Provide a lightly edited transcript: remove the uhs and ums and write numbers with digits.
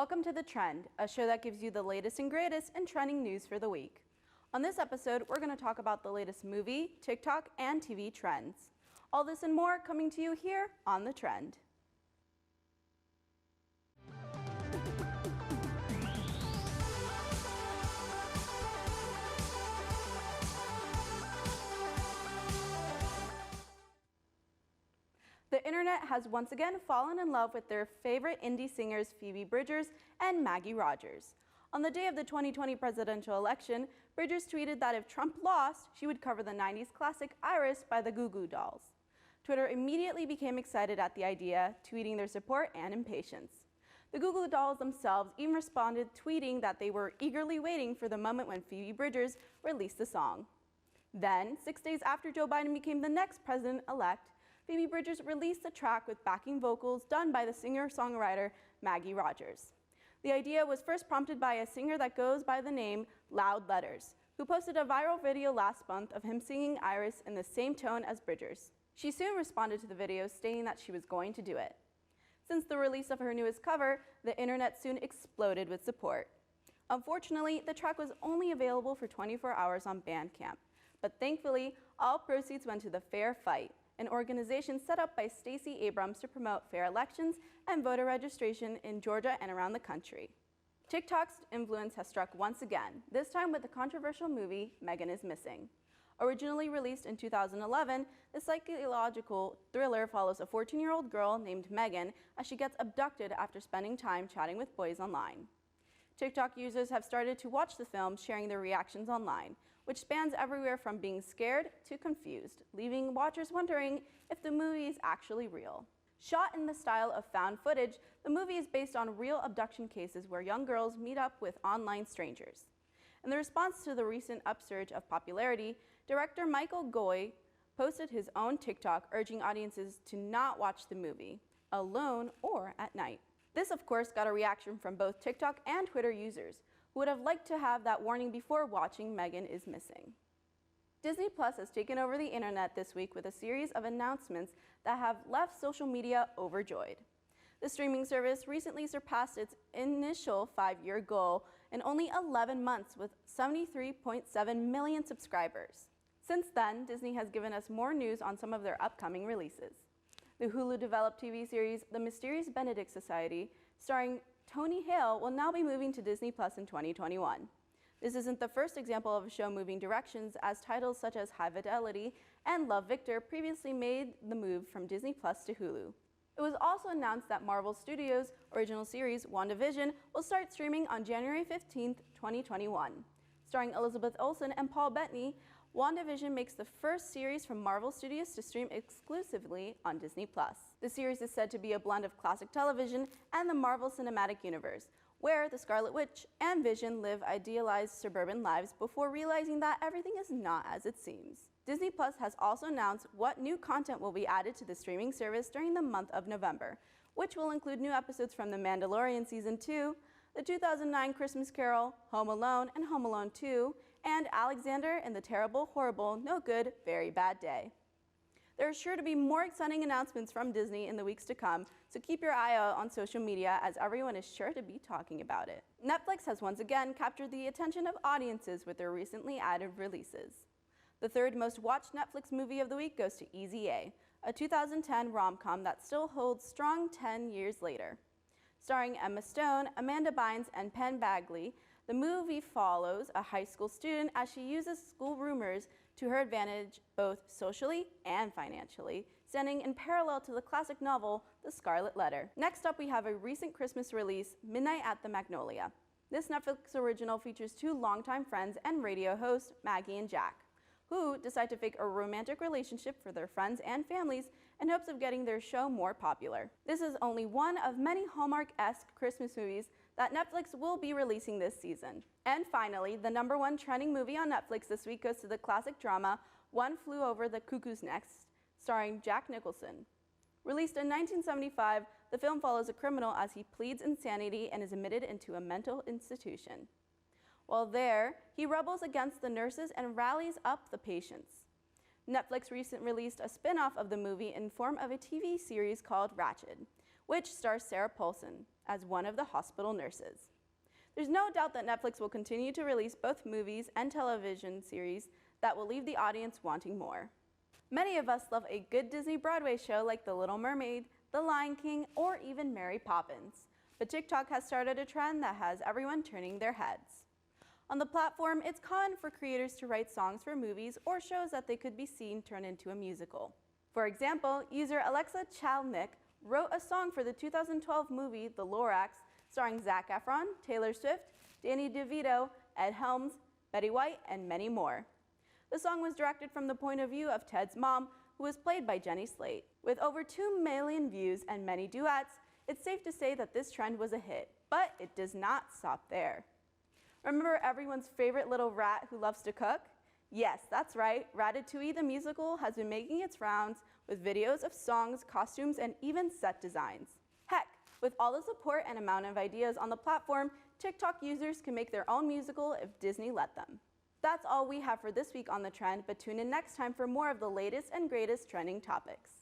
Welcome to The Trend, a show that gives you the latest and greatest in trending news for the week. On this episode, we're going to talk about the latest movie, TikTok, and TV trends. All this and more coming to you here on The Trend. The internet has once again fallen in love with their favorite indie singers Phoebe Bridgers and Maggie Rogers. On the day of the 2020 presidential election, Bridgers tweeted that if Trump lost, she would cover the 90s classic Iris by the Goo Goo Dolls. Twitter immediately became excited at the idea, tweeting their support and impatience. The Goo Goo Dolls themselves even responded, tweeting that they were eagerly waiting for the moment when Phoebe Bridgers released the song. Then, 6 days after Joe Biden became the next president-elect, Phoebe Bridgers released the track with backing vocals done by the singer-songwriter Maggie Rogers. The idea was first prompted by a singer that goes by the name Loud Letters, who posted a viral video last month of him singing Iris in the same tone as Bridgers. She soon responded to the video, stating that she was going to do it. Since the release of her newest cover, the internet soon exploded with support. Unfortunately, the track was only available for 24 hours on Bandcamp, but thankfully, all proceeds went to the Fair Fight, an organization set up by Stacey Abrams to promote fair elections and voter registration in Georgia and around the country. TikTok's influence has struck once again, this time with the controversial movie Megan is Missing. Originally released in 2011, the psychological thriller follows a 14-year-old girl named Megan as she gets abducted after spending time chatting with boys online. TikTok users have started to watch the film, sharing their reactions online, which spans everywhere from being scared to confused, leaving watchers wondering if the movie is actually real. Shot in the style of found footage, the movie is based on real abduction cases where young girls meet up with online strangers. In the response to the recent upsurge of popularity, director Michael Goy posted his own TikTok urging audiences to not watch the movie, alone or at night. This, of course, got a reaction from both TikTok and Twitter users, who would have liked to have that warning before watching Megan is Missing. Disney Plus has taken over the internet this week with a series of announcements that have left social media overjoyed. The streaming service recently surpassed its initial 5-year goal in only 11 months with 73.7 million subscribers. Since then, Disney has given us more news on some of their upcoming releases. The Hulu-developed TV series The Mysterious Benedict Society, starring Tony Hale, will now be moving to Disney Plus in 2021. This isn't the first example of a show moving directions, as titles such as High Fidelity and Love, Victor previously made the move from Disney Plus to Hulu. It was also announced that Marvel Studios' original series WandaVision will start streaming on January 15, 2021. Starring Elizabeth Olsen and Paul Bettany, WandaVision makes the first series from Marvel Studios to stream exclusively on Disney+. The series is said to be a blend of classic television and the Marvel Cinematic Universe, where the Scarlet Witch and Vision live idealized suburban lives before realizing that everything is not as it seems. Disney+ has also announced what new content will be added to the streaming service during the month of November, which will include new episodes from The Mandalorian Season 2, the 2009 Christmas Carol, Home Alone and Home Alone 2, and Alexander and the Terrible, Horrible, No Good, Very Bad Day. There are sure to be more exciting announcements from Disney in the weeks to come, so keep your eye out on social media as everyone is sure to be talking about it. Netflix has once again captured the attention of audiences with their recently added releases. The third most watched Netflix movie of the week goes to Easy A, a 2010 rom-com that still holds strong 10 years later. Starring Emma Stone, Amanda Bynes, and Penn Badgley, the movie follows a high school student as she uses school rumors to her advantage both socially and financially, standing in parallel to the classic novel, The Scarlet Letter. Next up, we have a recent Christmas release, Midnight at the Magnolia. This Netflix original features two longtime friends and radio hosts, Maggie and Jack, who decide to fake a romantic relationship for their friends and families in hopes of getting their show more popular. This is only one of many Hallmark-esque Christmas movies that Netflix will be releasing this season. And finally, the #1 trending movie on Netflix this week goes to the classic drama One Flew Over the Cuckoo's Nest, starring Jack Nicholson. Released in 1975, the film follows a criminal as he pleads insanity and is admitted into a mental institution. While there, he rebels against the nurses and rallies up the patients. Netflix recently released a spin-off of the movie in form of a TV series called Ratched, which stars Sarah Paulson as one of the hospital nurses. There's no doubt that Netflix will continue to release both movies and television series that will leave the audience wanting more. Many of us love a good Disney Broadway show like The Little Mermaid, The Lion King, or even Mary Poppins. But TikTok has started a trend that has everyone turning their heads. On the platform, it's common for creators to write songs for movies or shows that they could be seen turned into a musical. For example, user Alexa Chalnick wrote a song for the 2012 movie The Lorax, starring Zac Efron, Taylor Swift, Danny DeVito, Ed Helms, Betty White, and many more. The song was directed from the point of view of Ted's mom, who was played by Jenny Slate. With over 2 million views and many duets, it's safe to say that this trend was a hit, but it does not stop there. Remember everyone's favorite little rat who loves to cook? Yes, that's right, Ratatouille the musical has been making its rounds with videos of songs, costumes, and even set designs. Heck, with all the support and amount of ideas on the platform, TikTok users can make their own musical if Disney let them. That's all we have for this week on The Trend, but tune in next time for more of the latest and greatest trending topics.